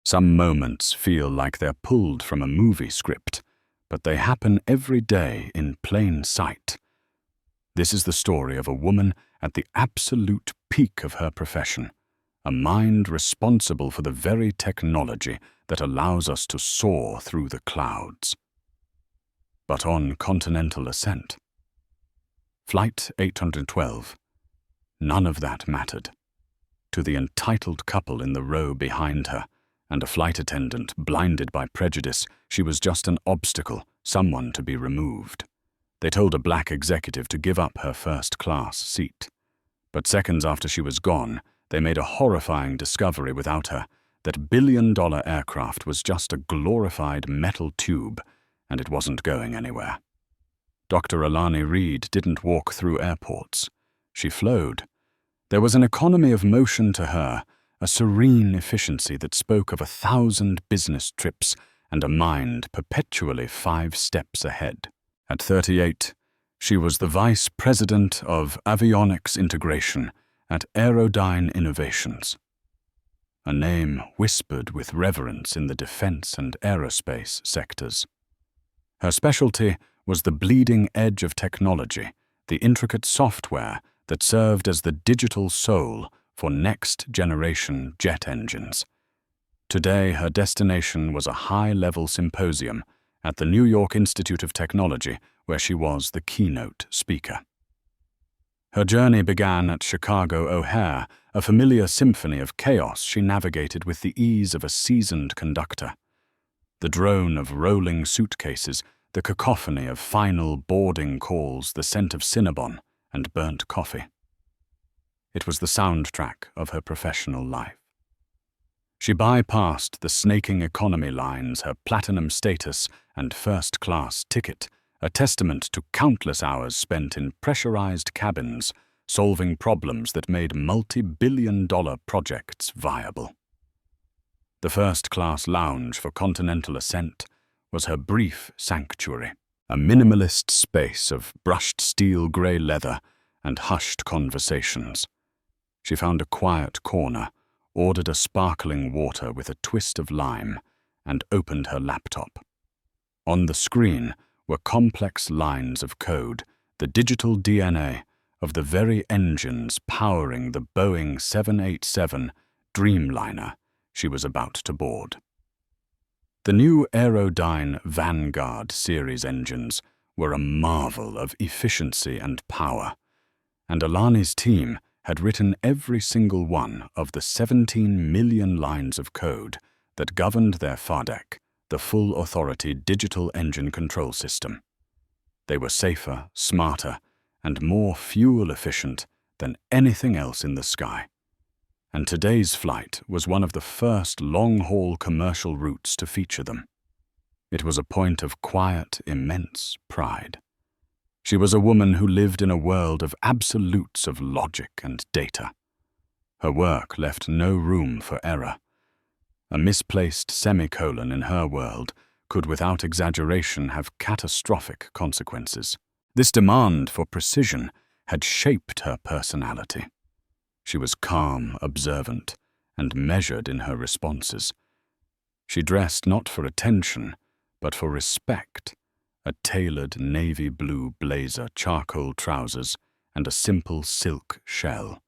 Some moments feel like they're pulled from a movie script, but they happen every day in plain sight. This is the story of a woman at the absolute peak of her profession, a mind responsible for the very technology that allows us to soar through the clouds. But on continental ascent, Flight 812, none of that mattered. To the entitled couple in the row behind her, and a flight attendant blinded by prejudice, she was just an obstacle, someone to be removed. They told a black executive to give up her first-class seat. But seconds after she was gone, they made a horrifying discovery without her, that billion-dollar aircraft was just a glorified metal tube, and it wasn't going anywhere. Dr. Alani Reid didn't walk through airports. She flowed. There was an economy of motion to her, a serene efficiency that spoke of 1,000 business trips and a mind perpetually 5 steps ahead. At 38, she was the vice president of Avionics integration at AeroDyne Innovations, a name whispered with reverence in the defense and aerospace sectors. Her specialty was the bleeding edge of technology, the intricate software that served as the digital soul for next-generation jet engines. Today, her destination was a high-level symposium at the New York Institute of Technology, where she was the keynote speaker. Her journey began at Chicago O'Hare, a familiar symphony of chaos she navigated with the ease of a seasoned conductor. The drone of rolling suitcases, the cacophony of final boarding calls, the scent of Cinnabon and burnt coffee. It was the soundtrack of her professional life. She bypassed the snaking economy lines, her platinum status and first-class ticket, a testament to countless hours spent in pressurized cabins, solving problems that made multi-billion-dollar projects viable. The first-class lounge for continental ascent was her brief sanctuary, a minimalist space of brushed steel gray leather and hushed conversations. She found a quiet corner, ordered a sparkling water with a twist of lime, and opened her laptop. On the screen were complex lines of code, the digital DNA of the very engines powering the Boeing 787 Dreamliner she was about to board. The new AeroDyne Vanguard series engines were a marvel of efficiency and power, and Alani's team had written every single one of the 17 million lines of code that governed their FADEC, the full-authority digital engine control system. They were safer, smarter, and more fuel-efficient than anything else in the sky. And today's flight was one of the first long-haul commercial routes to feature them. It was a point of quiet, immense pride. She was a woman who lived in a world of absolutes of logic and data. Her work left no room for error. A misplaced semicolon in her world could without exaggeration have catastrophic consequences. This demand for precision had shaped her personality. She was calm, observant, and measured in her responses. She dressed not for attention, but for respect. A tailored navy blue blazer, charcoal trousers, and a simple silk shell.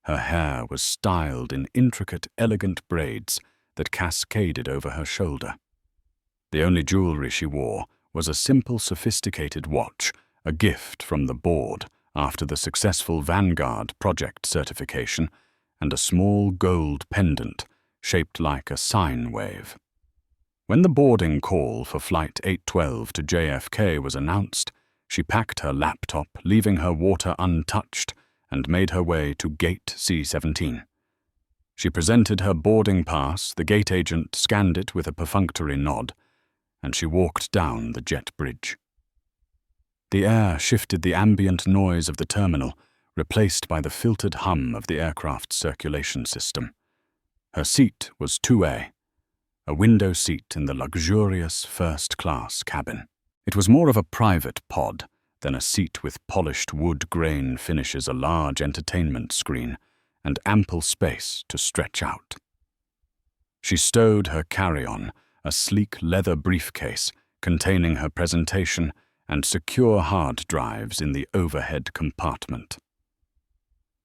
Her hair was styled in intricate, elegant braids that cascaded over her shoulder. The only jewelry she wore was a simple, sophisticated watch, a gift from the board after the successful Vanguard project certification, and a small gold pendant shaped like a sine wave. When the boarding call for Flight 812 to JFK was announced, she packed her laptop, leaving her water untouched, and made her way to Gate C-17. She presented her boarding pass, the gate agent scanned it with a perfunctory nod, and she walked down the jet bridge. The air shifted the ambient noise of the terminal, replaced by the filtered hum of the aircraft's circulation system. Her seat was 2A. A window seat in the luxurious first-class cabin. It was more of a private pod than a seat with polished wood grain finishes, a large entertainment screen, and ample space to stretch out. She stowed her carry-on, a sleek leather briefcase containing her presentation and secure hard drives in the overhead compartment.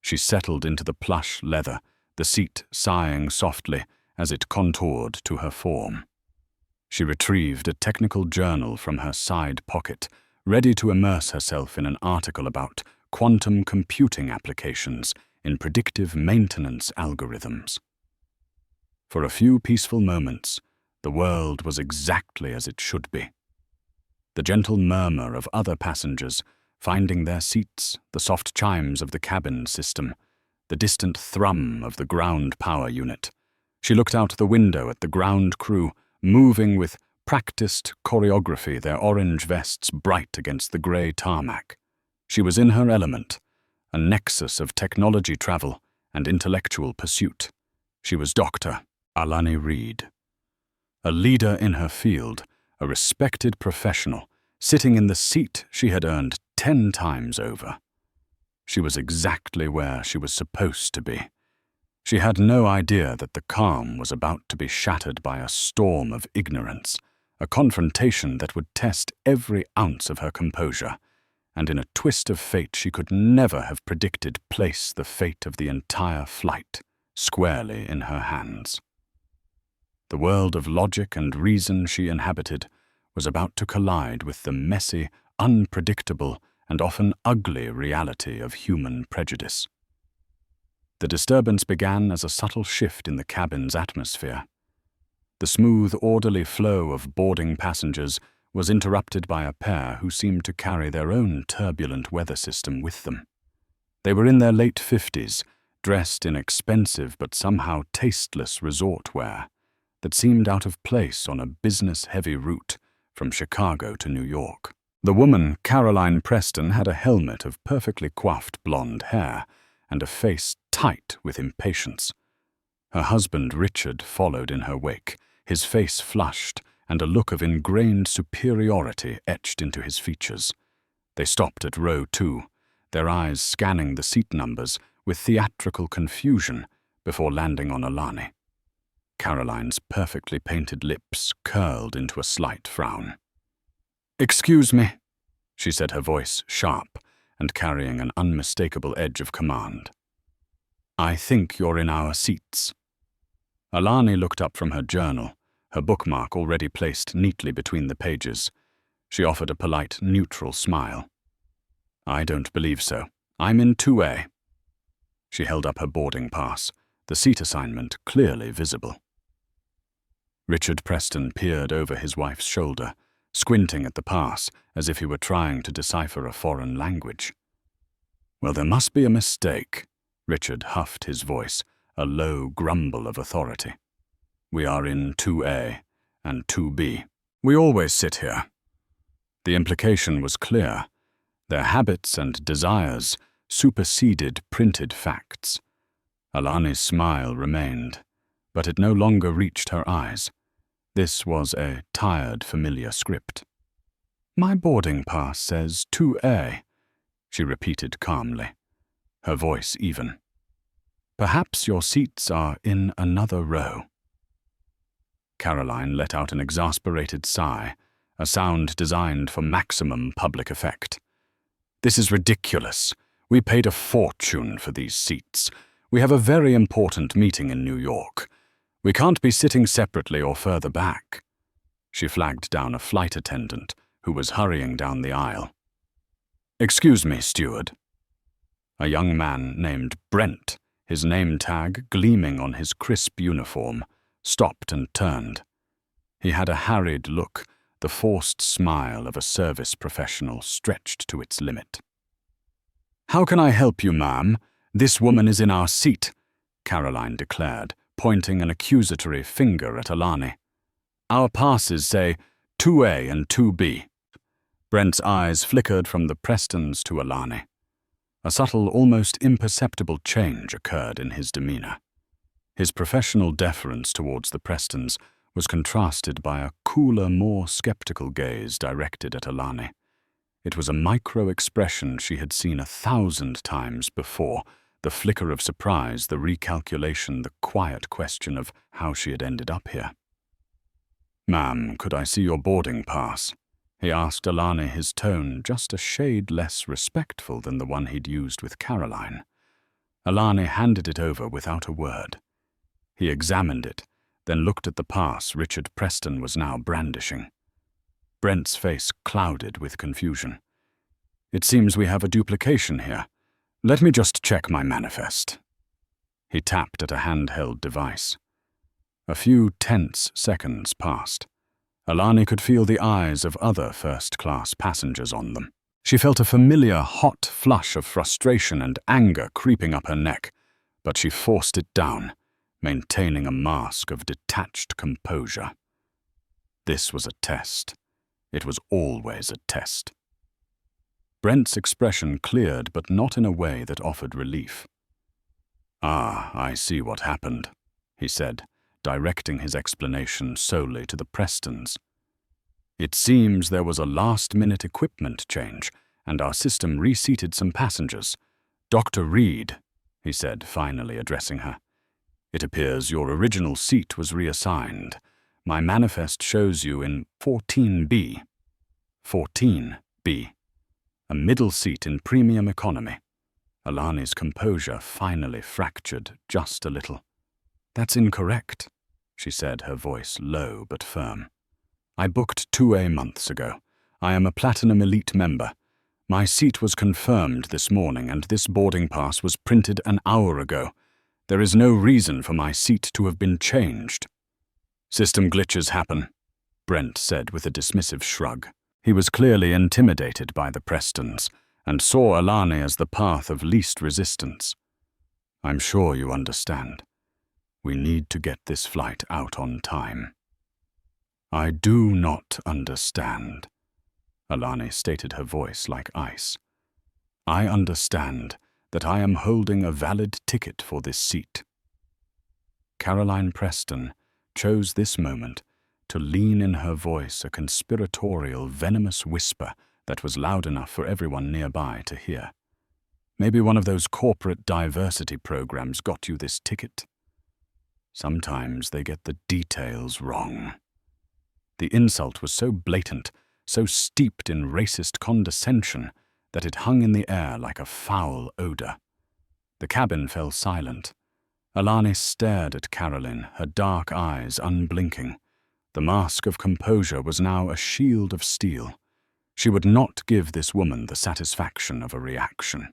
She settled into the plush leather, the seat sighing softly as it contoured to her form. She retrieved a technical journal from her side pocket, ready to immerse herself in an article about quantum computing applications in predictive maintenance algorithms. For a few peaceful moments, the world was exactly as it should be. The gentle murmur of other passengers finding their seats, the soft chimes of the cabin system, the distant thrum of the ground power unit. She looked out the window at the ground crew, moving with practiced choreography, their orange vests bright against the grey tarmac. She was in her element, a nexus of technology travel and intellectual pursuit. She was Dr. Alani Reid, a leader in her field, a respected professional, sitting in the seat she had earned 10 times over. She was exactly where she was supposed to be. She had no idea that the calm was about to be shattered by a storm of ignorance, a confrontation that would test every ounce of her composure, and in a twist of fate she could never have predicted place the fate of the entire flight squarely in her hands. The world of logic and reason she inhabited was about to collide with the messy, unpredictable, and often ugly reality of human prejudice. The disturbance began as a subtle shift in the cabin's atmosphere. The smooth, orderly flow of boarding passengers was interrupted by a pair who seemed to carry their own turbulent weather system with them. They were in their late 50s, dressed in expensive but somehow tasteless resort wear that seemed out of place on a business-heavy route from Chicago to New York. The woman, Caroline Preston, had a helmet of perfectly coiffed blonde hair and a face tight with impatience. Her husband, Richard, followed in her wake, his face flushed and a look of ingrained superiority etched into his features. They stopped at row 2, their eyes scanning the seat numbers with theatrical confusion before landing on Alani. Caroline's perfectly painted lips curled into a slight frown. "Excuse me," she said, her voice sharp and carrying an unmistakable edge of command. "I think you're in our seats." Alani looked up from her journal, her bookmark already placed neatly between the pages. She offered a polite, neutral smile. "I don't believe so. I'm in 2A." She held up her boarding pass, the seat assignment clearly visible. Richard Preston peered over his wife's shoulder, squinting at the pass as if he were trying to decipher a foreign language. "Well, there must be a mistake," Richard huffed his voice, a low grumble of authority. "We are in 2A and 2B. We always sit here." The implication was clear. Their habits and desires superseded printed facts. Alani's smile remained, but it no longer reached her eyes. This was a tired, familiar script. "My boarding pass says 2A, she repeated calmly, her voice even. "Perhaps your seats are in another row." Caroline let out an exasperated sigh, a sound designed for maximum public effect. "This is ridiculous. We paid a fortune for these seats. We have a very important meeting in New York. We can't be sitting separately or further back." She flagged down a flight attendant who was hurrying down the aisle. "Excuse me, steward." A young man named Brent, his name tag gleaming on his crisp uniform, stopped and turned. He had a harried look, the forced smile of a service professional stretched to its limit. "How can I help you, ma'am? This woman is in our seat," Caroline declared, pointing an accusatory finger at Alani. "Our passes say 2A and 2B. Brent's eyes flickered from the Prestons to Alani. A subtle, almost imperceptible change occurred in his demeanor. His professional deference towards the Prestons was contrasted by a cooler, more skeptical gaze directed at Alani. It was a micro-expression she had seen 1,000 times before, The flicker of surprise, the recalculation, the quiet question of how she had ended up here. "Ma'am, could I see your boarding pass?" he asked Alani, his tone just a shade less respectful than the one he'd used with Caroline. Alani handed it over without a word. He examined it, then looked at the pass Richard Preston was now brandishing. Brent's face clouded with confusion. "It seems we have a duplication here. Let me just check my manifest." He tapped at a handheld device. A few tense seconds passed. Alani could feel the eyes of other first-class passengers on them. She felt a familiar hot flush of frustration and anger creeping up her neck, but she forced it down, maintaining a mask of detached composure. This was a test. It was always a test. Brent's expression cleared, but not in a way that offered relief. "Ah, I see what happened," he said, directing his explanation solely to the Prestons. "It seems there was a last-minute equipment change, and our system reseated some passengers. Dr. Reid," he said, finally addressing her. "It appears your original seat was reassigned. My manifest shows you in 14B. 14B. A middle seat in premium economy." Alani's composure finally fractured just a little. "That's incorrect," she said, her voice low but firm. "I booked 2A months ago. I am a Platinum Elite member. My seat was confirmed this morning, and this boarding pass was printed an hour ago. There is no reason for my seat to have been changed." "System glitches happen," Brent said with a dismissive shrug. He was clearly intimidated by the Prestons, and saw Alani as the path of least resistance. "I'm sure you understand. We need to get this flight out on time." "I do not understand," Alani stated, her voice like ice. "I understand that I am holding a valid ticket for this seat." Caroline Preston chose this moment to lean in her voice a conspiratorial, venomous whisper that was loud enough for everyone nearby to hear. "Maybe one of those corporate diversity programs got you this ticket. Sometimes they get the details wrong." The insult was so blatant, so steeped in racist condescension, that it hung in the air like a foul odor. The cabin fell silent. Alani stared at Caroline, her dark eyes unblinking. The mask of composure was now a shield of steel. She would not give this woman the satisfaction of a reaction.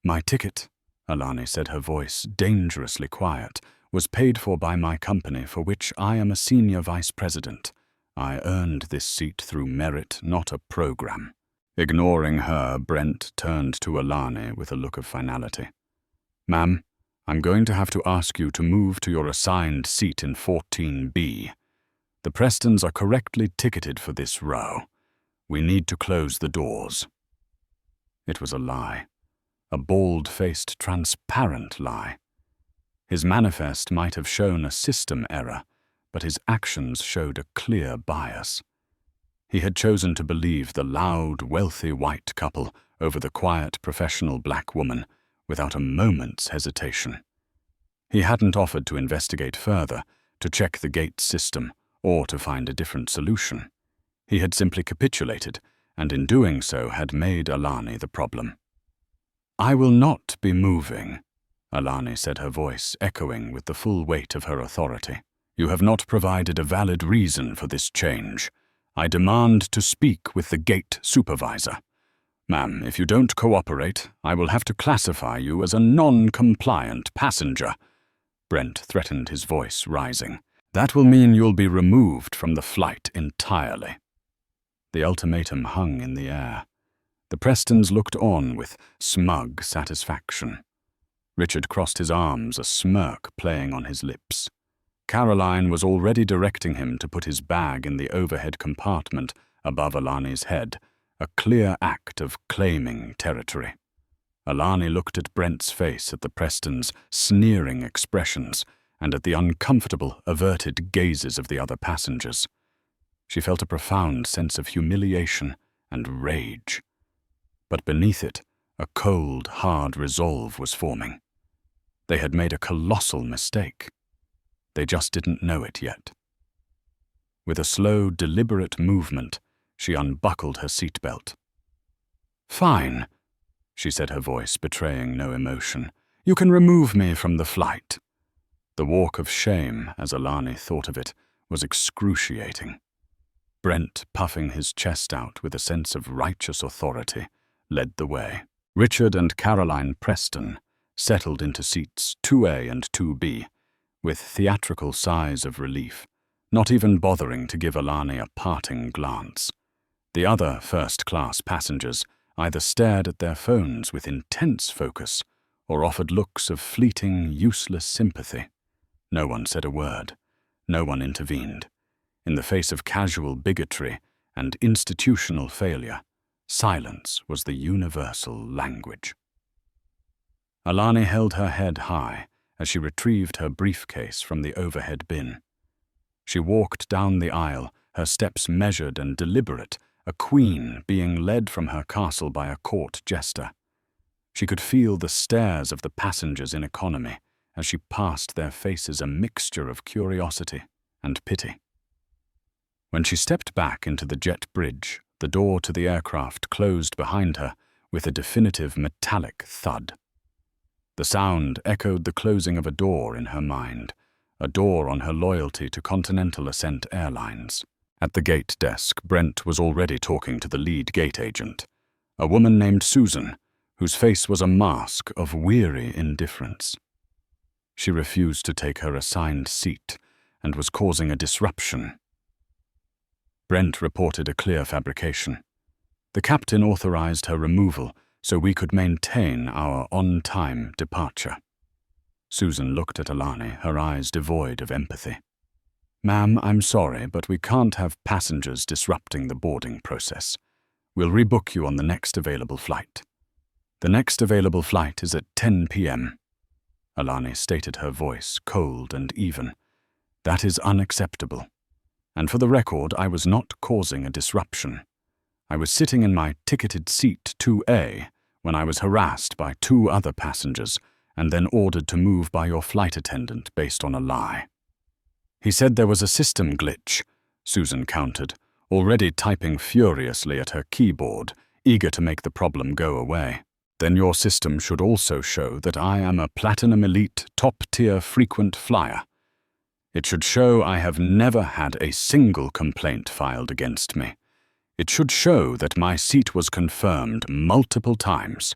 "My ticket," Alani said, her voice dangerously quiet, "was paid for by my company, for which I am a senior vice president. I earned this seat through merit, not a program." Ignoring her, Brent turned to Alani with a look of finality. "Ma'am, I'm going to have to ask you to move to your assigned seat in 14B. The Prestons are correctly ticketed for this row. We need to close the doors." It was a lie. A bald-faced, transparent lie. His manifest might have shown a system error, but his actions showed a clear bias. He had chosen to believe the loud, wealthy white couple over the quiet, professional black woman without a moment's hesitation. He hadn't offered to investigate further, to check the gate system, or to find a different solution. He had simply capitulated, and in doing so had made Alani the problem. "I will not be moving," Alani said, her voice echoing with the full weight of her authority. "You have not provided a valid reason for this change. I demand to speak with the gate supervisor. Ma'am, if you don't cooperate, I will have to classify you as a non-compliant passenger." Brent threatened, his voice rising. "That will mean you'll be removed from the flight entirely." The ultimatum hung in the air. The Prestons looked on with smug satisfaction. Richard crossed his arms, a smirk playing on his lips. Caroline was already directing him to put his bag in the overhead compartment above Alani's head, a clear act of claiming territory. Alani looked at Brent's face, at the Prestons' sneering expressions, and at the uncomfortable, averted gazes of the other passengers. She felt a profound sense of humiliation and rage. But beneath it, A cold, hard resolve was forming. They had made a colossal mistake. They just didn't know it yet. With a slow, deliberate movement, she unbuckled her seatbelt. "Fine," she said, her voice betraying no emotion. "You can remove me from the flight." The walk of shame, as Alani thought of it, was excruciating. Brent, puffing his chest out with a sense of righteous authority, led the way. Richard and Caroline Preston settled into seats 2A and 2B, with theatrical sighs of relief, not even bothering to give Alani a parting glance. The other first-class passengers either stared at their phones with intense focus or offered looks of fleeting, useless sympathy. No one said a word. No one intervened. In the face of casual bigotry and institutional failure, silence was the universal language. Alani held her head high as she retrieved her briefcase from the overhead bin. She walked down the aisle, her steps measured and deliberate, a queen being led from her castle by a court jester. She could feel the stares of the passengers in economy as she passed their faces, a mixture of curiosity and pity. When she stepped back into the jet bridge, the door to the aircraft closed behind her with a definitive metallic thud. The sound echoed the closing of a door in her mind, a door on her loyalty to Continental Ascent Airlines. At the gate desk, Brent was already talking to the lead gate agent, a woman named Susan, whose face was a mask of weary indifference. She refused to take her assigned seat and was causing a disruption. Brent reported a clear fabrication. The captain authorized her removal so we could maintain our on-time departure. Susan looked at Alani, her eyes devoid of empathy. "Ma'am, I'm sorry, but we can't have passengers disrupting the boarding process. We'll rebook you on the next available flight." "The next available flight is at 10 p.m. Alani stated, her voice cold and even. "That is unacceptable. And for the record, I was not causing a disruption. I was sitting in my ticketed seat 2A when I was harassed by 2 other passengers and then ordered to move by your flight attendant based on a lie." "He said there was a system glitch," Susan countered, already typing furiously at her keyboard, eager to make the problem go away. "Then your system should also show that I am a Platinum Elite top-tier frequent flyer. It should show I have never had a single complaint filed against me. It should show that my seat was confirmed multiple times.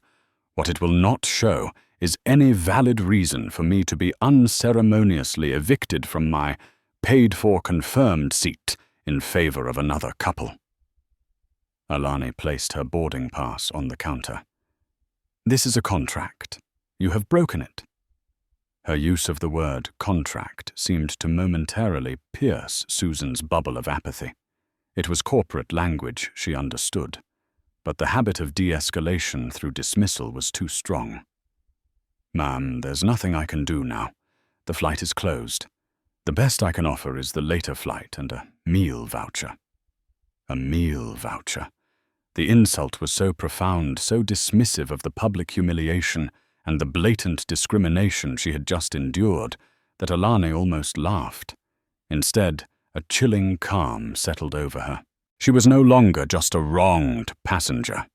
What it will not show is any valid reason for me to be unceremoniously evicted from my paid-for confirmed seat in favor of another couple." Alani placed her boarding pass on the counter. "This is a contract. You have broken it." Her use of the word contract seemed to momentarily pierce Susan's bubble of apathy. It was corporate language she understood, but the habit of de-escalation through dismissal was too strong. "Ma'am, there's nothing I can do now. The flight is closed. The best I can offer is the later flight and a meal voucher." A meal voucher. The insult was so profound, so dismissive of the public humiliation and the blatant discrimination she had just endured, that Alani almost laughed. Instead, a chilling calm settled over her. She was no longer just a wronged passenger.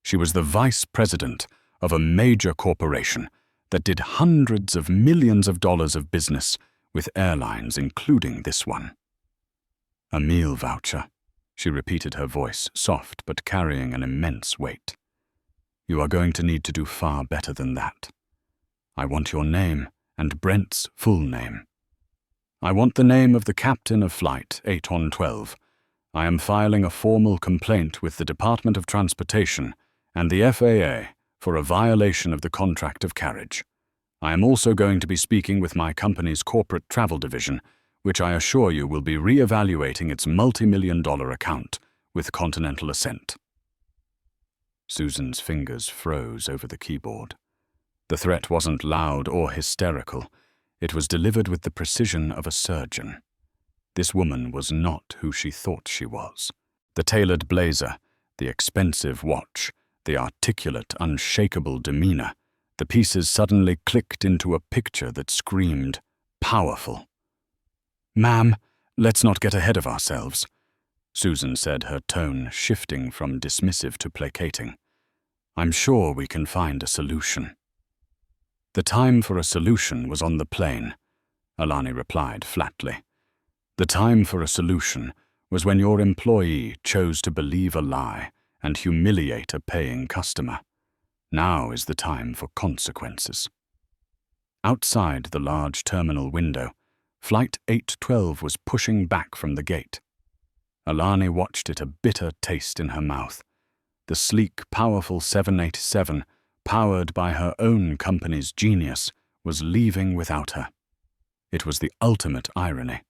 She was the vice president of a major corporation that did hundreds of millions of dollars of business with airlines, including this one. "A meal voucher," she repeated, her voice soft but carrying an immense weight. "You are going to need to do far better than that. I want your name and Brent's full name. I want the name of the captain of Flight 8 on 12. I am filing a formal complaint with the Department of Transportation and the FAA for a violation of the contract of carriage. I am also going to be speaking with my company's corporate travel division, which I assure you will be re-evaluating its multi-million-dollar account with Continental Ascent." Susan's fingers froze over the keyboard. The threat wasn't loud or hysterical. It was delivered with the precision of a surgeon. This woman was not who she thought she was. The tailored blazer, the expensive watch, the articulate, unshakable demeanor, the pieces suddenly clicked into a picture that screamed, powerful. "Ma'am, let's not get ahead of ourselves," Susan said, her tone shifting from dismissive to placating. "I'm sure we can find a solution." "The time for a solution was on the plane," Alani replied flatly. "The time for a solution was when your employee chose to believe a lie and humiliate a paying customer. Now is the time for consequences." Outside the large terminal window, Flight 812 was pushing back from the gate. Alani watched it, a bitter taste in her mouth. The sleek, powerful 787, powered by her own company's genius, was leaving without her. It was the ultimate irony.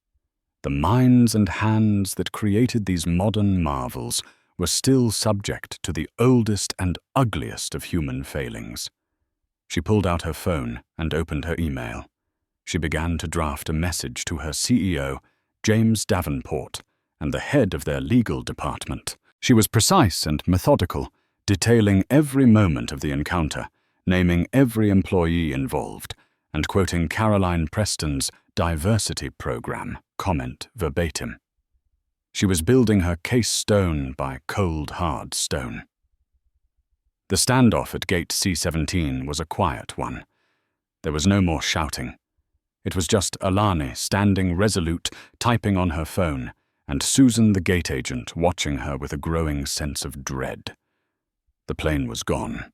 The minds and hands that created these modern marvels were still subject to the oldest and ugliest of human failings. She pulled out her phone and opened her email. She began to draft a message to her CEO, James Davenport, and the head of their legal department. She was precise and methodical, detailing every moment of the encounter, naming every employee involved, and quoting Caroline Preston's diversity program comment verbatim. She was building her case stone by cold, hard stone. The standoff at gate C-17 was a quiet one. There was no more shouting. It was just Alani standing resolute, typing on her phone, and Susan the gate agent watching her with a growing sense of dread. The plane was gone.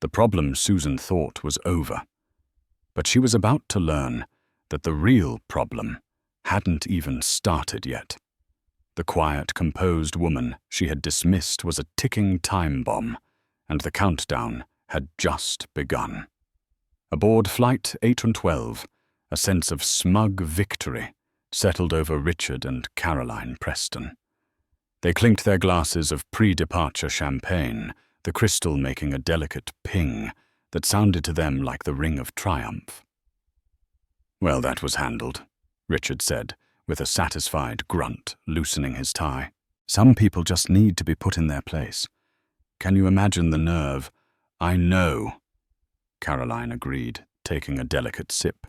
The problem, Susan thought, was over. But she was about to learn that the real problem hadn't even started yet. The quiet, composed woman she had dismissed was a ticking time bomb, and the countdown had just begun. Aboard Flight 812, a sense of smug victory settled over Richard and Caroline Preston. They clinked their glasses of pre-departure champagne, the crystal making a delicate ping that sounded to them like the ring of triumph. "Well, that was handled," Richard said, with a satisfied grunt, loosening his tie. "Some people just need to be put in their place. Can you imagine the nerve?" "I know," Caroline agreed, taking a delicate sip.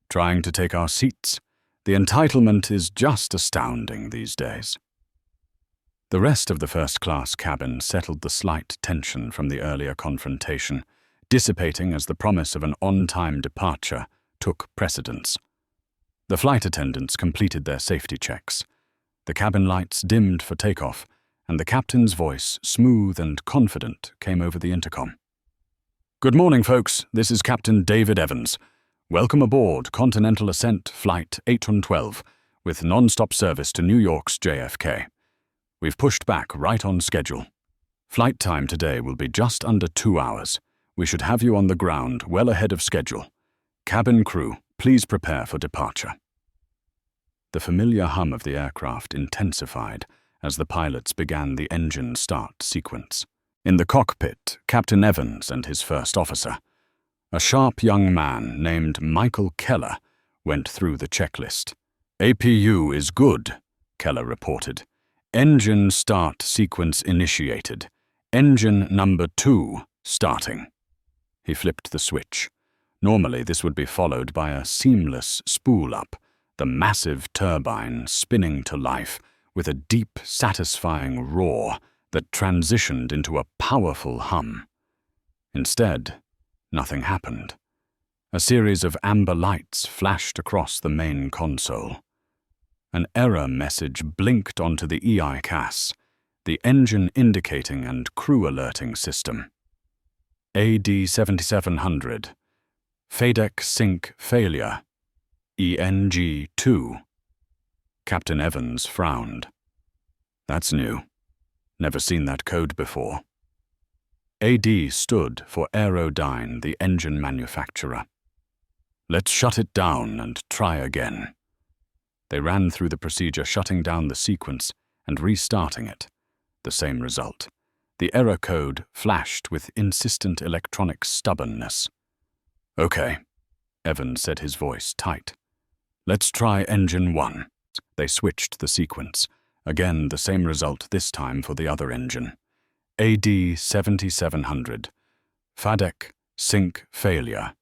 "Trying to take our seats? The entitlement is just astounding these days." The rest of the first-class cabin settled the slight tension from the earlier confrontation, dissipating as the promise of an on-time departure took precedence. The flight attendants completed their safety checks. The cabin lights dimmed for takeoff, and the captain's voice, smooth and confident, came over the intercom. "Good morning, folks. This is Captain David Evans. Welcome aboard Continental Ascent Flight 812, with non-stop service to New York's JFK. We've pushed back right on schedule. Flight time today will be just under 2 hours. We should have you on the ground well ahead of schedule. Cabin crew, please prepare for departure." The familiar hum of the aircraft intensified as the pilots began the engine start sequence. In the cockpit, Captain Evans and his first officer, a sharp young man named Michael Keller, went through the checklist. "APU is good," Keller reported. "Engine start sequence initiated. Engine number 2 starting." He flipped the switch. Normally, this would be followed by a seamless spool-up, the massive turbine spinning to life with a deep, satisfying roar that transitioned into a powerful hum. Instead, nothing happened. A series of amber lights flashed across the main console. An error message blinked onto the EICAS, the engine indicating and crew alerting system. AD 7700. FADEC sync failure. ENG2. Captain Evans frowned. "That's new. Never seen that code before." AD stood for AeroDyne, the engine manufacturer. "Let's shut it down and try again." They ran through the procedure, shutting down the sequence and restarting it. The same result. The error code flashed with insistent electronic stubbornness. "Okay," Evans said, his voice tight. "Let's try engine 1. They switched the sequence. Again, the same result, this time for the other engine. AD 7700. FADEC sync failure.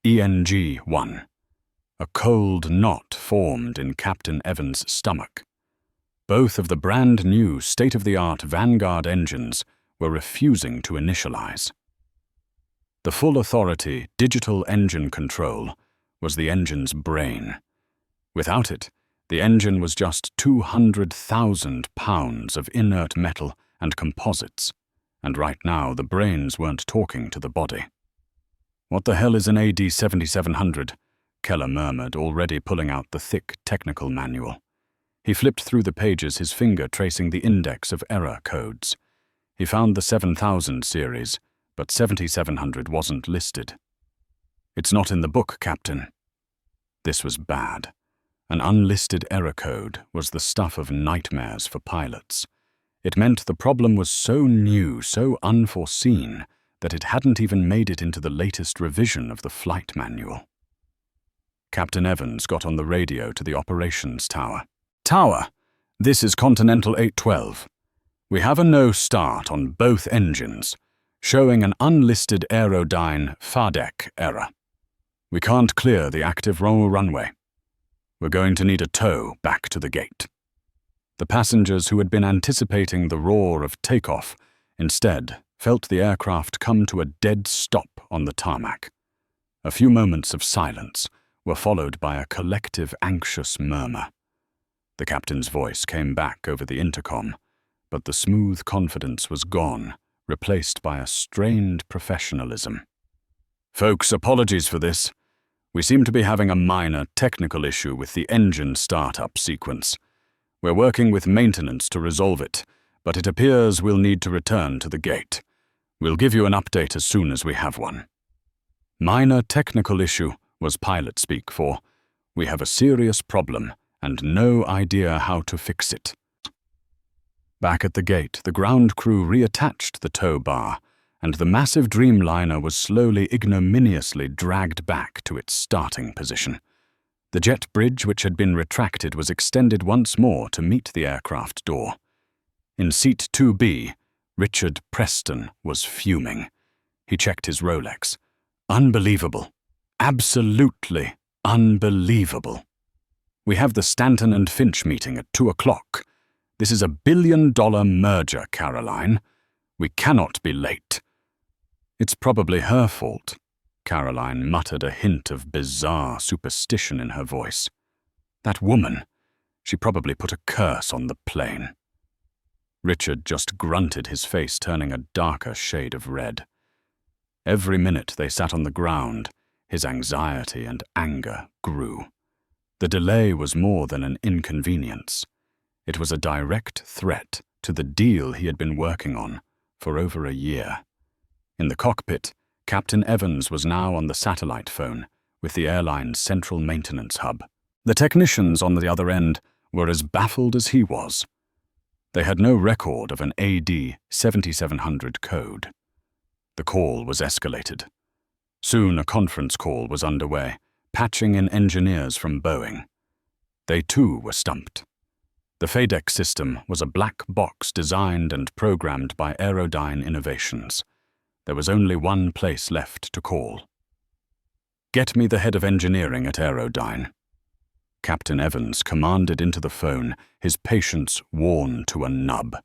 ENG-1. A cold knot formed in Captain Evans' stomach. Both of the brand-new state-of-the-art Vanguard engines were refusing to initialize. The full authority digital engine control was the engine's brain. Without it, the engine was just 200,000 pounds of inert metal and composites, and right now the brains weren't talking to the body. "What the hell is an AD 7700? Keller murmured, already pulling out the thick technical manual. He flipped through the pages, his finger tracing the index of error codes. He found the 7000 series, but 7700 wasn't listed. "It's not in the book, Captain." This was bad. An unlisted error code was the stuff of nightmares for pilots. It meant the problem was so new, so unforeseen, that it hadn't even made it into the latest revision of the flight manual. Captain Evans got on the radio to the operations tower. "Tower, this is Continental 812. We have a no start on both engines, showing an unlisted AeroDyne FADEC error. We can't clear the active runway. We're going to need a tow back to the gate." The passengers who had been anticipating the roar of takeoff instead felt the aircraft come to a dead stop on the tarmac. A few moments of silence were followed by a collective anxious murmur. The captain's voice came back over the intercom, but the smooth confidence was gone, replaced by a strained professionalism. "Folks, apologies for this. We seem to be having a minor technical issue with the engine startup sequence. We're working with maintenance to resolve it, but it appears we'll need to return to the gate. We'll give you an update as soon as we have one." Minor technical issue was pilot speak for, "We have a serious problem and no idea how to fix it." Back at the gate, the ground crew reattached the tow bar, and the massive Dreamliner was slowly ignominiously dragged back to its starting position. The jet bridge which had been retracted was extended once more to meet the aircraft door. In seat 2B, Richard Preston was fuming. He checked his Rolex. "Unbelievable. Absolutely unbelievable. We have the Stanton and Finch meeting at 2 o'clock. This is a billion-dollar merger, Caroline. We cannot be late." "It's probably her fault," Caroline muttered, a hint of bizarre superstition in her voice. "That woman, she probably put a curse on the plane." Richard just grunted, his face turning a darker shade of red. Every minute they sat on the ground, his anxiety and anger grew. The delay was more than an inconvenience. It was a direct threat to the deal he had been working on for over a year. In the cockpit, Captain Evans was now on the satellite phone with the airline's central maintenance hub. The technicians on the other end were as baffled as he was. They had no record of an AD 7700 code. The call was escalated. Soon a conference call was underway, patching in engineers from Boeing. They too were stumped. The FADEC system was a black box designed and programmed by AeroDyne Innovations. There was only one place left to call. "Get me the head of engineering at AeroDyne." Captain Evans commanded into the phone, his patience worn to a nub.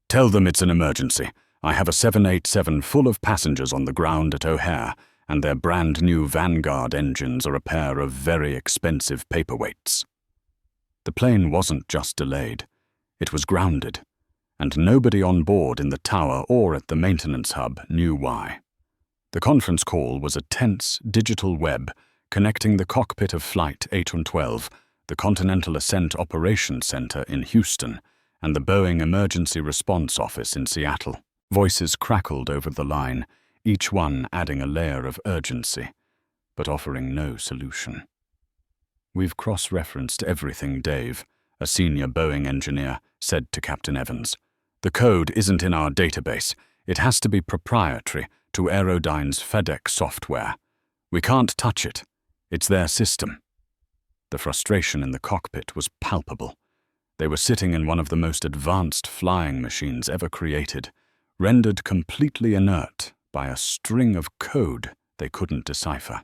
"Tell them it's an emergency. I have a 787 full of passengers on the ground at O'Hare, and their brand new Vanguard engines are a pair of very expensive paperweights." The plane wasn't just delayed. It was grounded, and nobody on board in the tower or at the maintenance hub knew why. The conference call was a tense digital web connecting the cockpit of Flight 812, the Continental Ascent Operations Center in Houston, and the Boeing Emergency Response Office in Seattle. Voices crackled over the line, each one adding a layer of urgency, but offering no solution. "We've cross-referenced everything, Dave," a senior Boeing engineer said to Captain Evans. "The code isn't in our database. It has to be proprietary to AeroDyne's FADEC software. We can't touch it. It's their system." The frustration in the cockpit was palpable. They were sitting in one of the most advanced flying machines ever created, rendered completely inert by a string of code they couldn't decipher.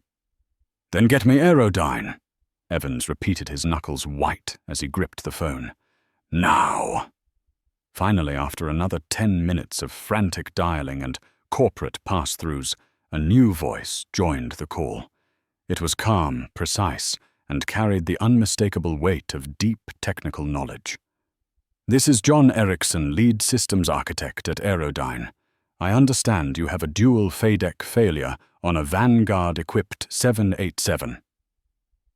"Then get me AeroDyne." Evans repeated, his knuckles white as he gripped the phone. "Now." Finally, after another 10 minutes of frantic dialing and corporate pass-throughs, a new voice joined the call. It was calm, precise, and carried the unmistakable weight of deep technical knowledge. "This is John Erickson, lead systems architect at AeroDyne. I understand you have a dual FADEC failure on a Vanguard-equipped 787.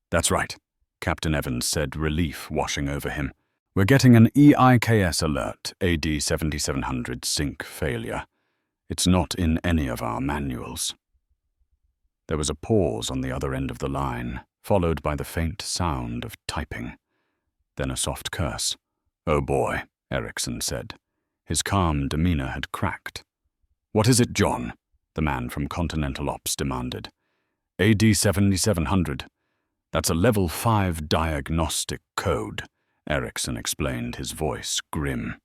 "That's right," Captain Evans said, relief washing over him. "We're getting an EIKS alert, AD 7700 sync failure. It's not in any of our manuals." There was a pause on the other end of the line, followed by the faint sound of typing. Then a soft curse. "Oh boy," Erickson said. His calm demeanor had cracked. "What is it, John?" the man from Continental Ops demanded. "AD 7700. That's a level 5 diagnostic code," Erickson explained, his voice grim.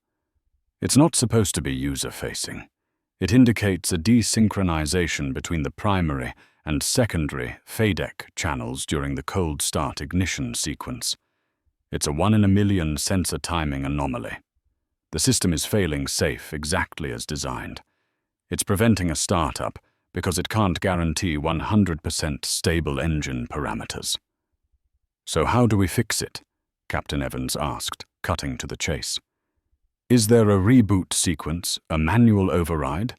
"It's not supposed to be user-facing. It indicates a desynchronization between the primary and secondary FADEC channels during the cold start ignition sequence. It's a 1 in a million sensor timing anomaly. The system is failing safe exactly as designed. It's preventing a startup because it can't guarantee 100% stable engine parameters." "So how do we fix it?" Captain Evans asked, cutting to the chase. "Is there a reboot sequence, a manual override?"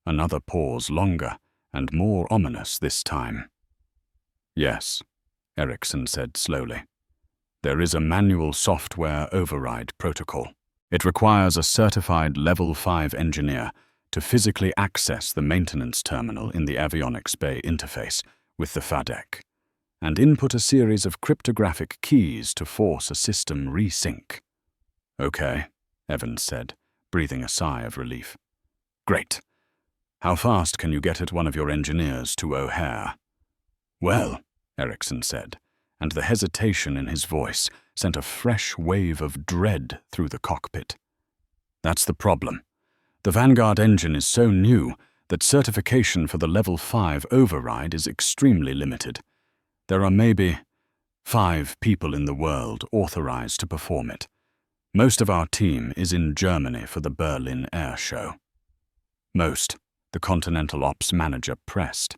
Another pause, longer and more ominous this time. "Yes," Erickson said slowly. "There is a manual software override protocol. It requires a certified Level 5 engineer to physically access the maintenance terminal in the Avionics Bay interface with the FADEC, and input a series of cryptographic keys to force a system resync." "Okay," Evans said, breathing a sigh of relief. "Great. How fast can you get it one of your engineers to O'Hare?" "Well," Erickson said, and the hesitation in his voice sent a fresh wave of dread through the cockpit. "That's the problem. The Vanguard engine is so new that certification for the Level 5 override is extremely limited. There are maybe 5 people in the world authorized to perform it. Most of our team is in Germany for the Berlin Air Show." "Most," the Continental Ops manager pressed.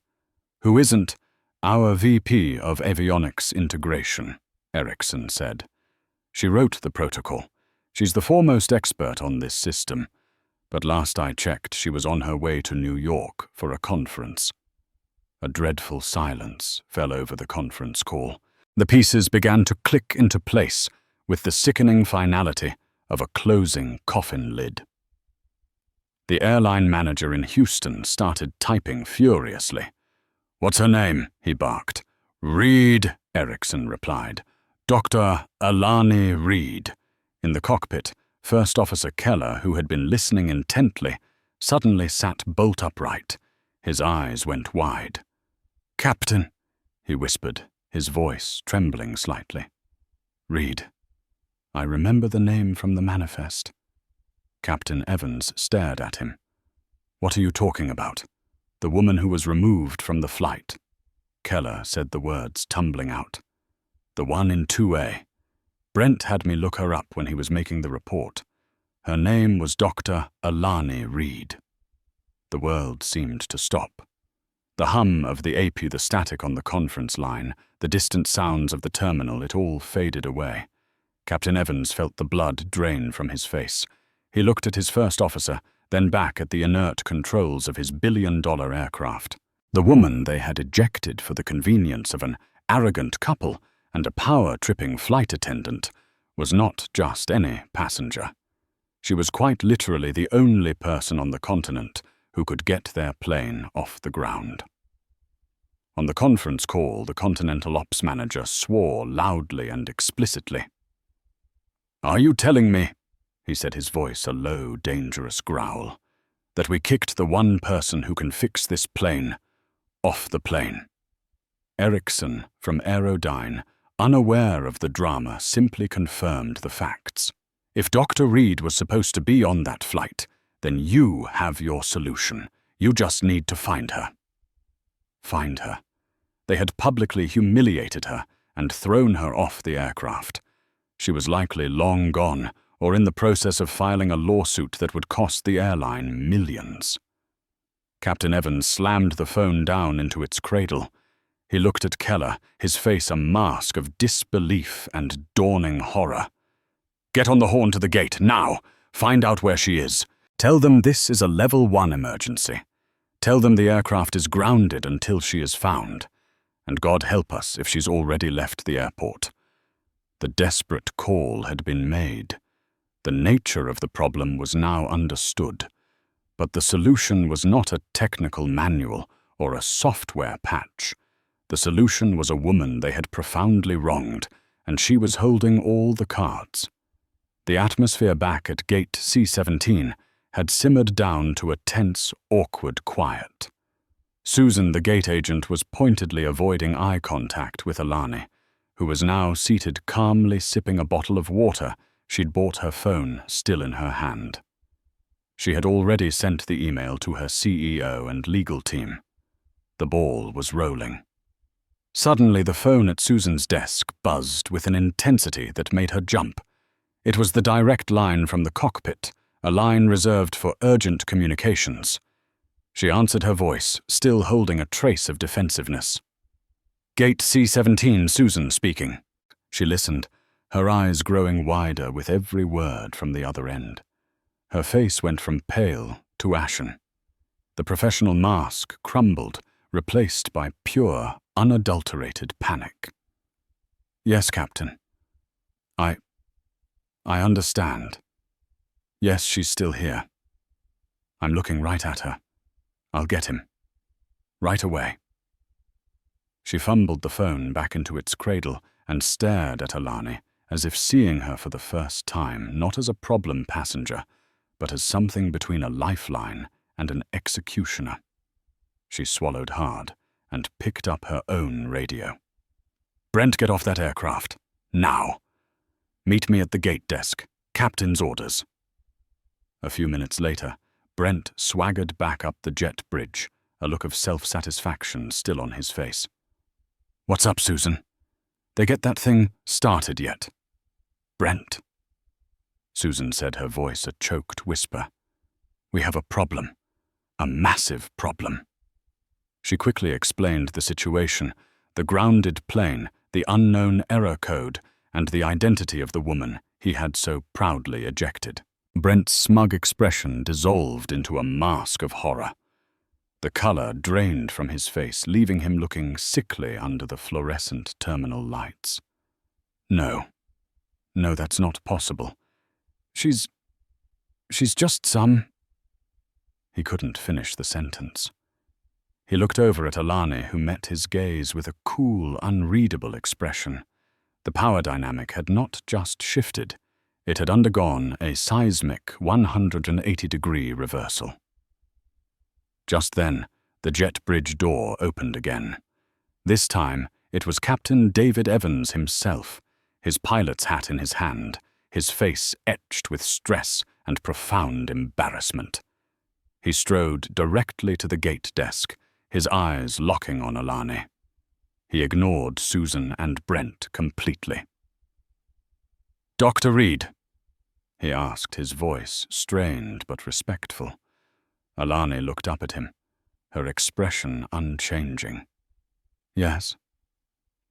"Who isn't our VP of Avionics integration," Erickson said. "She wrote the protocol. She's the foremost expert on this system. But last I checked, she was on her way to New York for a conference." A dreadful silence fell over the conference call. The pieces began to click into place with the sickening finality of a closing coffin lid. The airline manager in Houston started typing furiously. "What's her name?" he barked. "Reid," Erickson replied. "Dr. Alani Reid." In the cockpit, First Officer Keller, who had been listening intently, suddenly sat bolt upright. His eyes went wide. "Captain," he whispered, his voice trembling slightly. "Reid. I remember the name from the manifest." Captain Evans stared at him. "What are you talking about?" "The woman who was removed from the flight." Keller said the words tumbling out. "The one in 2A. Brent had me look her up when he was making the report. Her name was Dr. Alani Reid." The world seemed to stop. The hum of the AP, the static on the conference line, the distant sounds of the terminal, it all faded away. Captain Evans felt the blood drain from his face. He looked at his first officer, then back at the inert controls of his billion-dollar aircraft. The woman they had ejected for the convenience of an arrogant couple and a power-tripping flight attendant was not just any passenger. She was quite literally the only person on the continent who could get their plane off the ground. On the conference call, the Continental Ops manager swore loudly and explicitly. "Are you telling me," he said, his voice a low, dangerous growl, "that we kicked the one person who can fix this plane off the plane?" Erickson from AeroDyne, unaware of the drama, simply confirmed the facts. If Dr. Reid was supposed to be on that flight, then you have your solution. You just need to find her. Find her. They had publicly humiliated her and thrown her off the aircraft. She was likely long gone, or in the process of filing a lawsuit that would cost the airline millions. Captain Evans slammed the phone down into its cradle. He looked at Keller, his face a mask of disbelief and dawning horror. "Get on the horn to the gate, now! Find out where she is. Tell them this is a Level 1 emergency. Tell them the aircraft is grounded until she is found. And God help us if she's already left the airport." The desperate call had been made. The nature of the problem was now understood. But the solution was not a technical manual or a software patch. The solution was a woman they had profoundly wronged, and she was holding all the cards. The atmosphere back at Gate C-17 had simmered down to a tense, awkward quiet. Susan, the gate agent, was pointedly avoiding eye contact with Alani, who was now seated calmly sipping a bottle of water she'd bought, her phone still in her hand. She had already sent the email to her CEO and legal team. The ball was rolling. Suddenly, the phone at Susan's desk buzzed with an intensity that made her jump. It was the direct line from the cockpit, a line reserved for urgent communications. She answered her voice, still holding a trace of defensiveness. "Gate C-17, Susan speaking." She listened, her eyes growing wider with every word from the other end. Her face went from pale to ashen. The professional mask crumbled, replaced by pure, unadulterated panic. "Yes, Captain. I understand. Yes, she's still here. I'm looking right at her. I'll get him. Right away." She fumbled the phone back into its cradle and stared at Alani, as if seeing her for the first time, not as a problem passenger, but as something between a lifeline and an executioner. She swallowed hard and picked up her own radio. "Brent, get off that aircraft. Now. Meet me at the gate desk. Captain's orders." A few minutes later, Brent swaggered back up the jet bridge, a look of self-satisfaction still on his face. "What's up, Susan? They get that thing started yet?" "Brent," Susan said, her voice a choked whisper. "We have a problem. A massive problem." She quickly explained the situation, the grounded plane, the unknown error code, and the identity of the woman he had so proudly ejected. Brent's smug expression dissolved into a mask of horror. The color drained from his face, leaving him looking sickly under the fluorescent terminal lights. No, that's not possible. She's just some..." He couldn't finish the sentence. He looked over at Alani, who met his gaze with a cool, unreadable expression. The power dynamic had not just shifted, it had undergone a seismic 180-degree reversal. Just then, the jet bridge door opened again. This time, it was Captain David Evans himself, his pilot's hat in his hand, his face etched with stress and profound embarrassment. He strode directly to the gate desk, his eyes locking on Alani. He ignored Susan and Brent completely. "Dr. Reid?" he asked, his voice strained but respectful. Alani looked up at him, her expression unchanging. "Yes,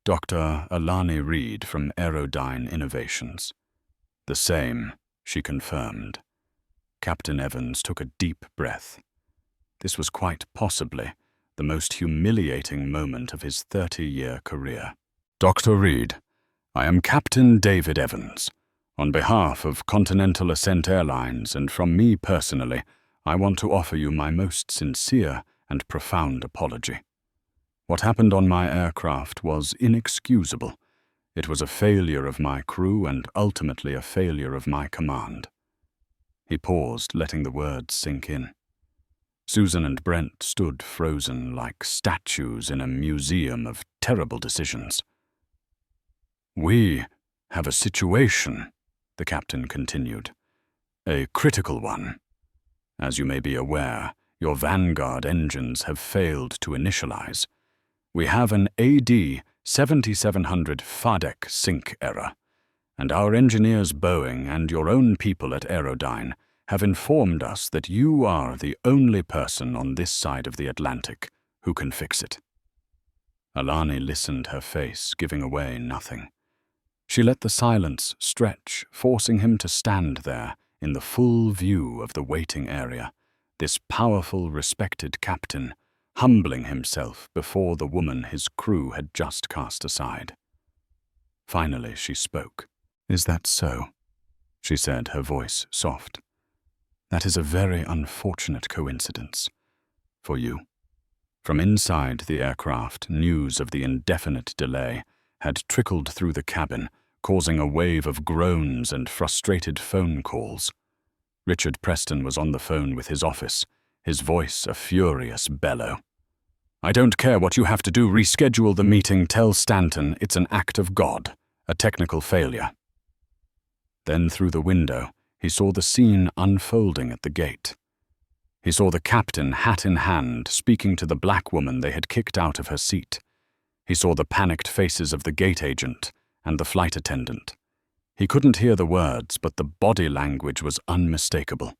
Dr. Alani Reid from AeroDyne Innovations." "The same," she confirmed. Captain Evans took a deep breath. This was quite possibly the most humiliating moment of his 30-year career. "Dr. Reid, I am Captain David Evans. On behalf of Continental Ascent Airlines and from me personally, I want to offer you my most sincere and profound apology. What happened on my aircraft was inexcusable. It was a failure of my crew and ultimately a failure of my command." He paused, letting the words sink in. Susan and Brent stood frozen like statues in a museum of terrible decisions. "We have a situation," the captain continued. "A critical one. As you may be aware, your Vanguard engines have failed to initialize. We have an AD 7700 FADEC sync error, and our engineers Boeing and your own people at AeroDyne have informed us that you are the only person on this side of the Atlantic who can fix it." Alani listened, her face giving away nothing. She let the silence stretch, forcing him to stand there in the full view of the waiting area, this powerful, respected captain, humbling himself before the woman his crew had just cast aside. Finally, she spoke. "Is that so?" she said, her voice soft. "That is a very unfortunate coincidence. For you." From inside the aircraft, news of the indefinite delay had trickled through the cabin, causing a wave of groans and frustrated phone calls. Richard Preston was on the phone with his office, his voice a furious bellow. "I don't care what you have to do, reschedule the meeting, tell Stanton it's an act of God, a technical failure." Then through the window, he saw the scene unfolding at the gate. He saw the captain, hat in hand, speaking to the black woman they had kicked out of her seat. He saw the panicked faces of the gate agent and the flight attendant. He couldn't hear the words, but the body language was unmistakable.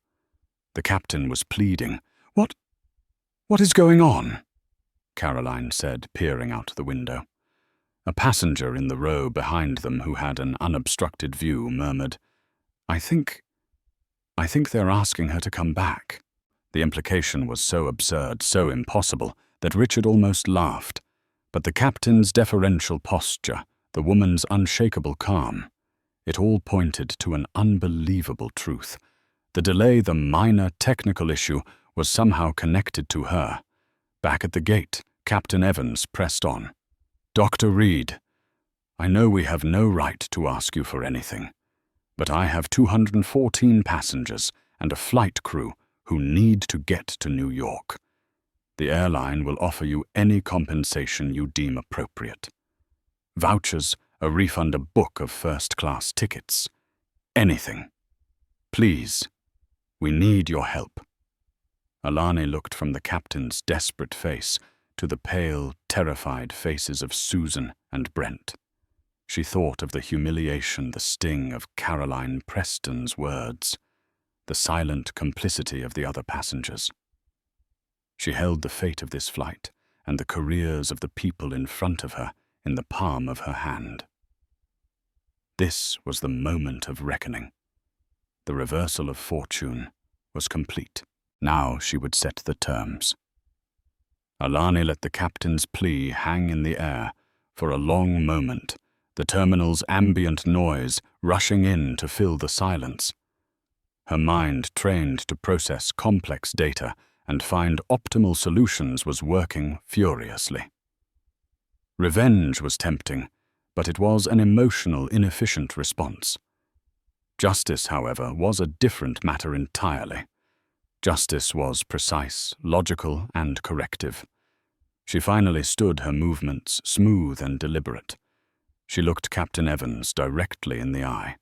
The captain was pleading. What is going on?" Caroline said, peering out the window. A passenger in the row behind them who had an unobstructed view murmured, I think they're asking her to come back." The implication was so absurd, so impossible, that Richard almost laughed. But the captain's deferential posture, the woman's unshakable calm, it all pointed to an unbelievable truth. The delay, the minor technical issue, was somehow connected to her. Back at the gate, Captain Evans pressed on. "Dr. Reid, I know we have no right to ask you for anything, but I have 214 passengers and a flight crew who need to get to New York. The airline will offer you any compensation you deem appropriate. Vouchers, a refund, a book of first-class tickets. Anything. Please, we need your help." Alani looked from the captain's desperate face to the pale, terrified faces of Susan and Brent. She thought of the humiliation, the sting of Caroline Preston's words, the silent complicity of the other passengers. She held the fate of this flight and the careers of the people in front of her in the palm of her hand. This was the moment of reckoning. The reversal of fortune was complete. Now she would set the terms. Alani let the captain's plea hang in the air for a long moment, the terminal's ambient noise rushing in to fill the silence. Her mind, trained to process complex data and find optimal solutions, was working furiously. Revenge was tempting, but it was an emotional, inefficient response. Justice, however, was a different matter entirely. Justice was precise, logical, and corrective. She finally stood, her movements smooth and deliberate. She looked Captain Evans directly in the eye.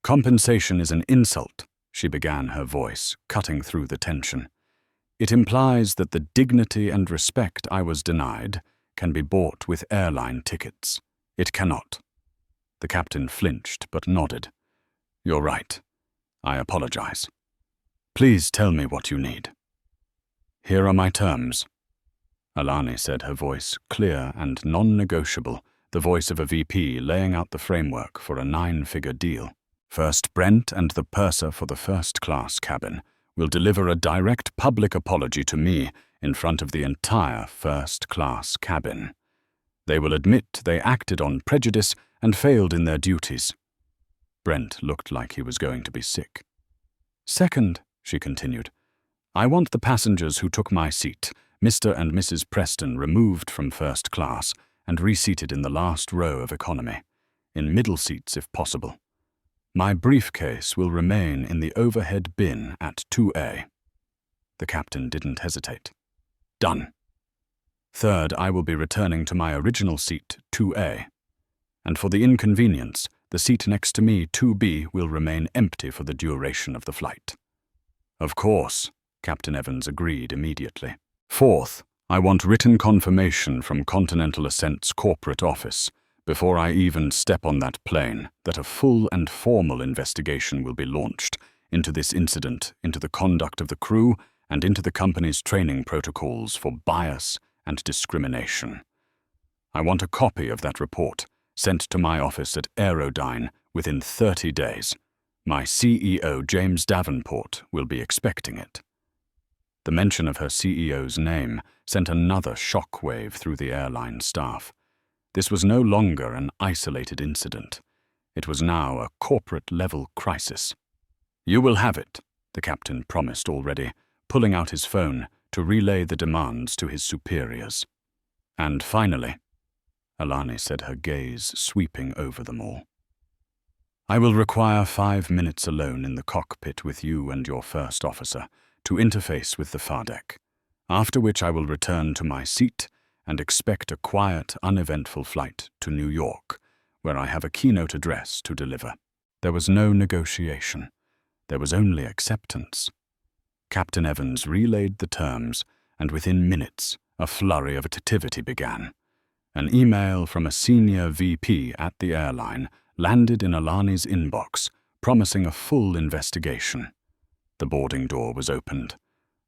"Compensation is an insult," she began, her voice cutting through the tension. "It implies that the dignity and respect I was denied can be bought with airline tickets. It cannot." The captain flinched but nodded. "You're right. I apologize. Please tell me what you need." "Here are my terms," Alani said, her voice clear and non-negotiable, the voice of a VP laying out the framework for a 9-figure deal. "First, Brent and the purser for the first-class cabin will deliver a direct public apology to me in front of the entire first-class cabin. They will admit they acted on prejudice and failed in their duties." Brent looked like he was going to be sick. "Second," she continued, "I want the passengers who took my seat, Mr. and Mrs. Preston, removed from first class and reseated in the last row of economy, in middle seats if possible. My briefcase will remain in the overhead bin at 2A. The captain didn't hesitate. "Done. Third, I will be returning to my original seat, 2A. And for the inconvenience, the seat next to me, 2B, will remain empty for the duration of the flight." Of course, Captain Evans agreed immediately. Fourth, I want written confirmation from Continental Ascent's corporate office, before I even step on that plane, that a full and formal investigation will be launched into this incident, into the conduct of the crew, and into the company's training protocols for bias and discrimination. I want a copy of that report sent to my office at AeroDyne within 30 days. My CEO, James Davenport, will be expecting it. The mention of her CEO's name sent another shockwave through the airline staff. This was no longer an isolated incident. It was now a corporate-level crisis. You will have it, the captain promised already, pulling out his phone to relay the demands to his superiors. And finally, Alani said, her gaze sweeping over them all, I will require 5 minutes alone in the cockpit with you and your first officer to interface with the FARDEC, after which I will return to my seat and expect a quiet, uneventful flight to New York, where I have a keynote address to deliver. There was no negotiation. There was only acceptance. Captain Evans relayed the terms, and within minutes, a flurry of activity began. An email from a senior VP at the airline landed in Alani's inbox, promising a full investigation. The boarding door was opened.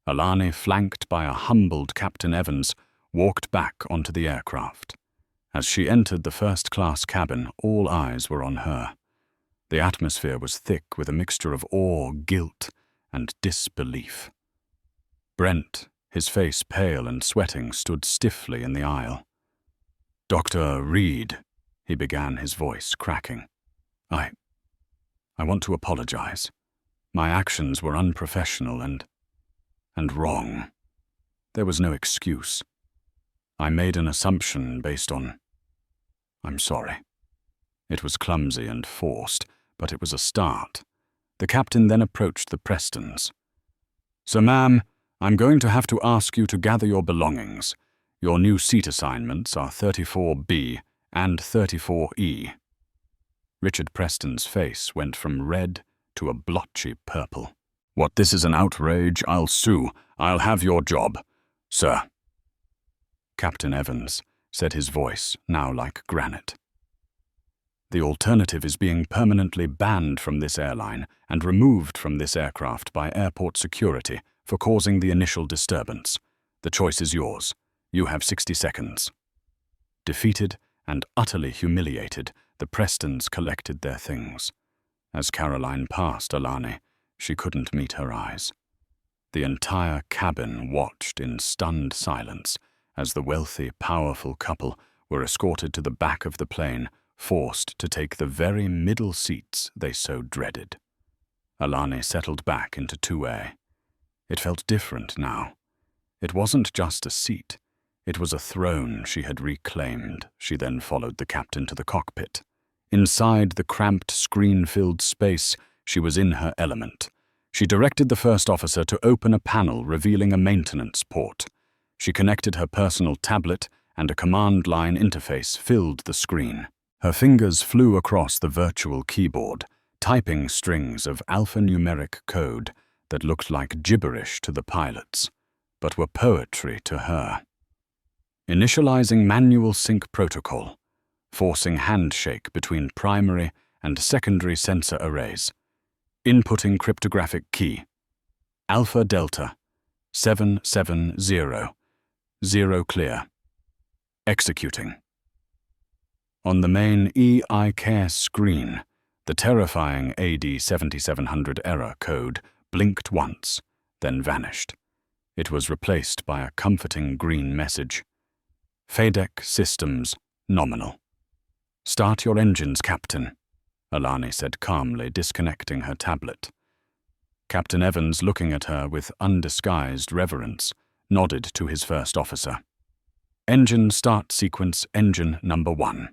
Alani, flanked by a humbled Captain Evans, walked back onto the aircraft. As she entered the first-class cabin, all eyes were on her. The atmosphere was thick with a mixture of awe, guilt, and disbelief. Brent, his face pale and sweating, stood stiffly in the aisle. Dr. Reid, he began, his voice cracking. I want to apologize. My actions were unprofessional and wrong. There was no excuse. I made an assumption based on... I'm sorry. It was clumsy and forced, but it was a start. The captain then approached the Prestons. So, ma'am, I'm going to have to ask you to gather your belongings. Your new seat assignments are 34B and 34E. Richard Preston's face went from red to a blotchy purple. What, this is an outrage? I'll sue. I'll have your job, sir. Captain Evans said, his voice now like granite. The alternative is being permanently banned from this airline and removed from this aircraft by airport security for causing the initial disturbance. The choice is yours. You have 60 seconds. Defeated and utterly humiliated, the Prestons collected their things. As Caroline passed Alani, she couldn't meet her eyes. The entire cabin watched in stunned silence as the wealthy, powerful couple were escorted to the back of the plane, forced to take the very middle seats they so dreaded. Alani settled back into 2A. It felt different now. It wasn't just a seat. It was a throne she had reclaimed. She then followed the captain to the cockpit. Inside the cramped, screen-filled space, she was in her element. She directed the first officer to open a panel revealing a maintenance port. She connected her personal tablet, and a command line interface filled the screen. Her fingers flew across the virtual keyboard, typing strings of alphanumeric code that looked like gibberish to the pilots, but were poetry to her. Initializing manual sync protocol, forcing handshake between primary and secondary sensor arrays. Inputting cryptographic key. Alpha Delta 770, 0 clear. Executing. On the main EICARE screen, the terrifying AD 7700 error code blinked once, then vanished. It was replaced by a comforting green message. FADEC systems nominal. Start your engines, Captain, Alani said calmly, disconnecting her tablet. Captain Evans, looking at her with undisguised reverence, nodded to his first officer. Engine start sequence, engine number 1.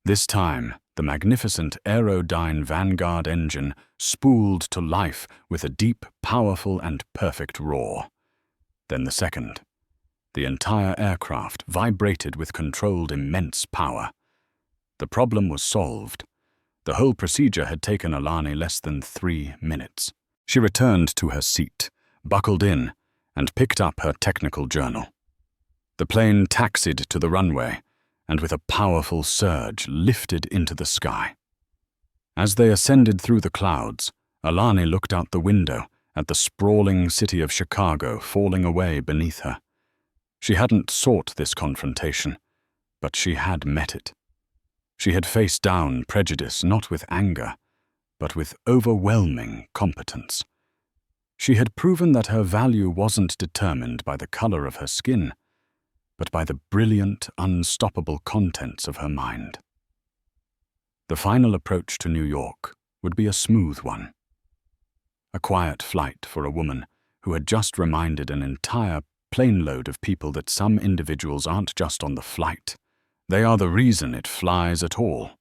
This time, the magnificent AeroDyne Vanguard engine spooled to life with a deep, powerful, and perfect roar. Then the second. The entire aircraft vibrated with controlled immense power. The problem was solved. The whole procedure had taken Alani less than 3 minutes. She returned to her seat, buckled in, and picked up her technical journal. The plane taxied to the runway, and with a powerful surge lifted into the sky. As they ascended through the clouds, Alani looked out the window at the sprawling city of Chicago falling away beneath her. She hadn't sought this confrontation, but she had met it. She had faced down prejudice not with anger, but with overwhelming competence. She had proven that her value wasn't determined by the color of her skin, but by the brilliant, unstoppable contents of her mind. The final approach to New York would be a smooth one. A quiet flight for a woman who had just reminded an entire plane load of people that some individuals aren't just on the flight. They are the reason it flies at all.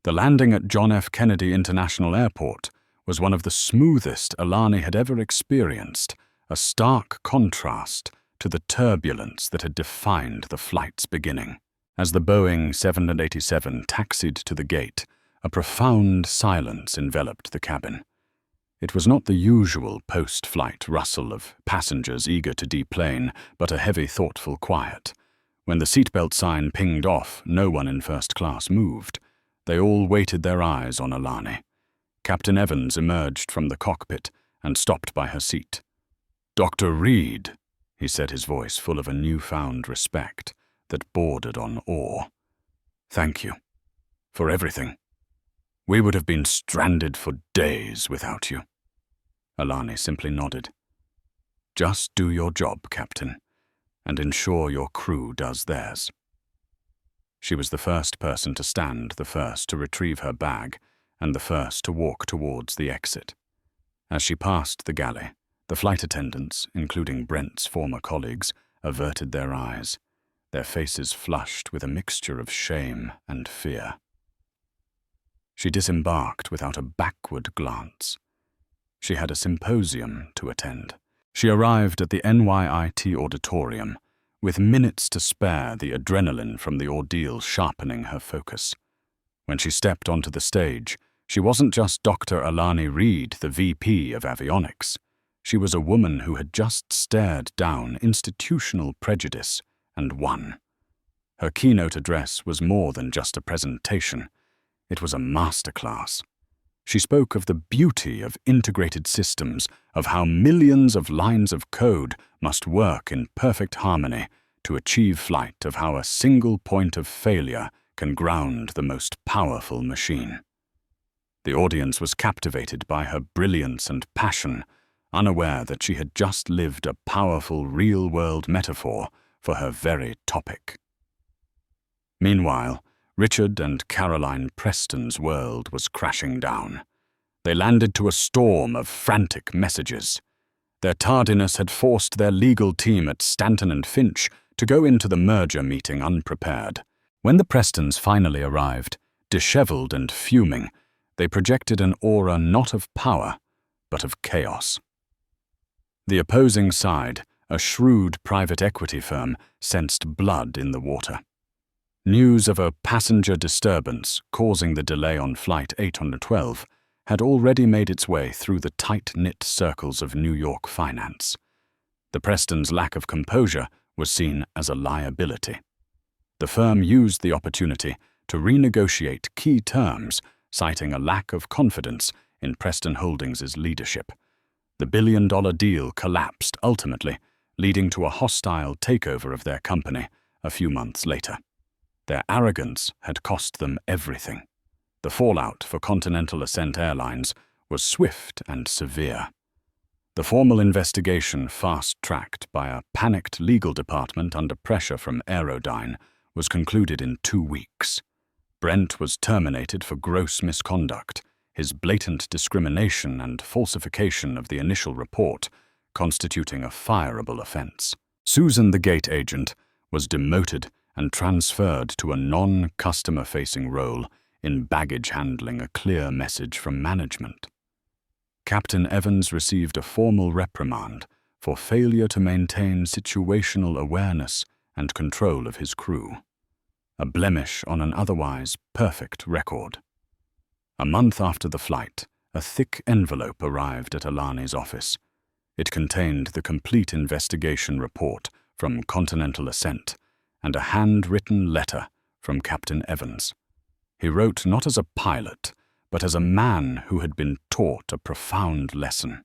The landing at John F. Kennedy International Airport was one of the smoothest Alani had ever experienced, a stark contrast to the turbulence that had defined the flight's beginning. As the Boeing 787 taxied to the gate, a profound silence enveloped the cabin. It was not the usual post-flight rustle of passengers eager to deplane, but a heavy, thoughtful quiet. When the seatbelt sign pinged off, no one in first class moved. They all waited their eyes on Alani. Captain Evans emerged from the cockpit and stopped by her seat. "Dr. Reid," he said, his voice full of a newfound respect that bordered on awe. "Thank you for everything. We would have been stranded for days without you." Alani simply nodded. "Just do your job, Captain, and ensure your crew does theirs." She was the first person to stand, the first to retrieve her bag, and the first to walk towards the exit. As she passed the galley, the flight attendants, including Brent's former colleagues, averted their eyes, their faces flushed with a mixture of shame and fear. She disembarked without a backward glance. She had a symposium to attend. She arrived at the NYIT auditorium, with minutes to spare, the adrenaline from the ordeal sharpening her focus. When she stepped onto the stage, she wasn't just Dr. Alani Reid, the VP of Avionics. She was a woman who had just stared down institutional prejudice and won. Her keynote address was more than just a presentation. It was a masterclass. She spoke of the beauty of integrated systems, of how millions of lines of code must work in perfect harmony to achieve flight, of how a single point of failure can ground the most powerful machine. The audience was captivated by her brilliance and passion, unaware that she had just lived a powerful real-world metaphor for her very topic. Meanwhile, Richard and Caroline Preston's world was crashing down. They landed to a storm of frantic messages. Their tardiness had forced their legal team at Stanton and Finch to go into the merger meeting unprepared. When the Prestons finally arrived, disheveled and fuming, they projected an aura not of power, but of chaos. The opposing side, a shrewd private equity firm, sensed blood in the water. News of a passenger disturbance causing the delay on Flight 812 had already made its way through the tight-knit circles of New York finance. The Prestons' lack of composure was seen as a liability. The firm used the opportunity to renegotiate key terms, citing a lack of confidence in Preston Holdings' leadership. The billion-dollar deal collapsed ultimately, leading to a hostile takeover of their company a few months later. Their arrogance had cost them everything. The fallout for Continental Ascent Airlines was swift and severe. The formal investigation, fast-tracked by a panicked legal department under pressure from AeroDyne, was concluded in 2 weeks. Brent was terminated for gross misconduct, his blatant discrimination and falsification of the initial report constituting a fireable offense. Susan, the gate agent, was demoted and transferred to a non-customer-facing role in baggage handling, a clear message from management. Captain Evans received a formal reprimand for failure to maintain situational awareness and control of his crew, a blemish on an otherwise perfect record. A month after the flight, a thick envelope arrived at Alani's office. It contained the complete investigation report from Continental Ascent and a handwritten letter from Captain Evans. He wrote not as a pilot, but as a man who had been taught a profound lesson.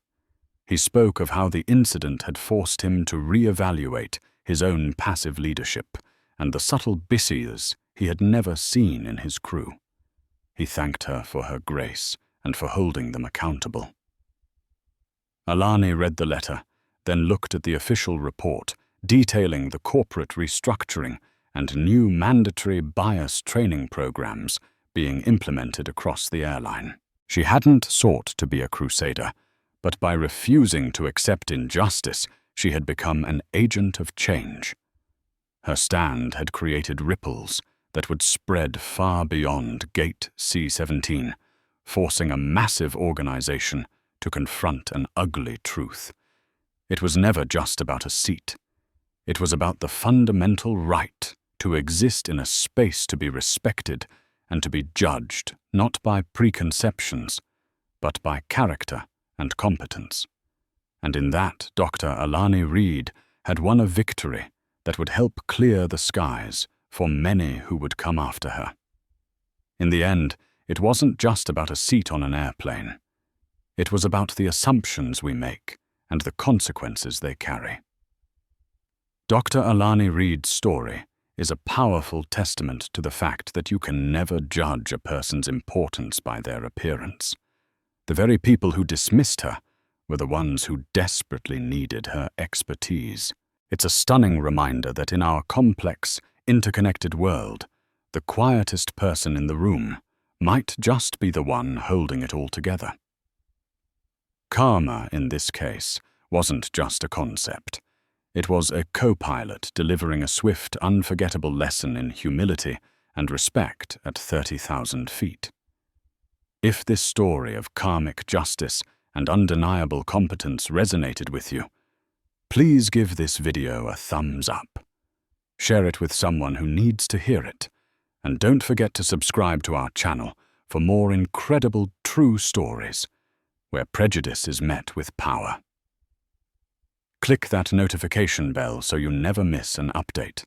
He spoke of how the incident had forced him to re-evaluate his own passive leadership and the subtle bissies he had never seen in his crew. He thanked her for her grace and for holding them accountable. Alani read the letter, then looked at the official report detailing the corporate restructuring and new mandatory bias training programs being implemented across the airline. She hadn't sought to be a crusader, but by refusing to accept injustice, she had become an agent of change. Her stand had created ripples that would spread far beyond Gate C-17, forcing a massive organization to confront an ugly truth. It was never just about a seat. It was about the fundamental right to exist in a space to be respected and to be judged not by preconceptions, but by character and competence. And in that, Dr. Alani Reid had won a victory that would help clear the skies for many who would come after her. In the end, it wasn't just about a seat on an airplane. It was about the assumptions we make and the consequences they carry. Dr. Alani Reid's story is a powerful testament to the fact that you can never judge a person's importance by their appearance. The very people who dismissed her were the ones who desperately needed her expertise. It's a stunning reminder that in our complex, interconnected world, the quietest person in the room might just be the one holding it all together. Karma, in this case, wasn't just a concept. It was a co-pilot delivering a swift, unforgettable lesson in humility and respect at 30,000 feet. If this story of karmic justice and undeniable competence resonated with you, please give this video a thumbs up. Share it with someone who needs to hear it, and don't forget to subscribe to our channel for more incredible true stories where prejudice is met with power. Click that notification bell so you never miss an update.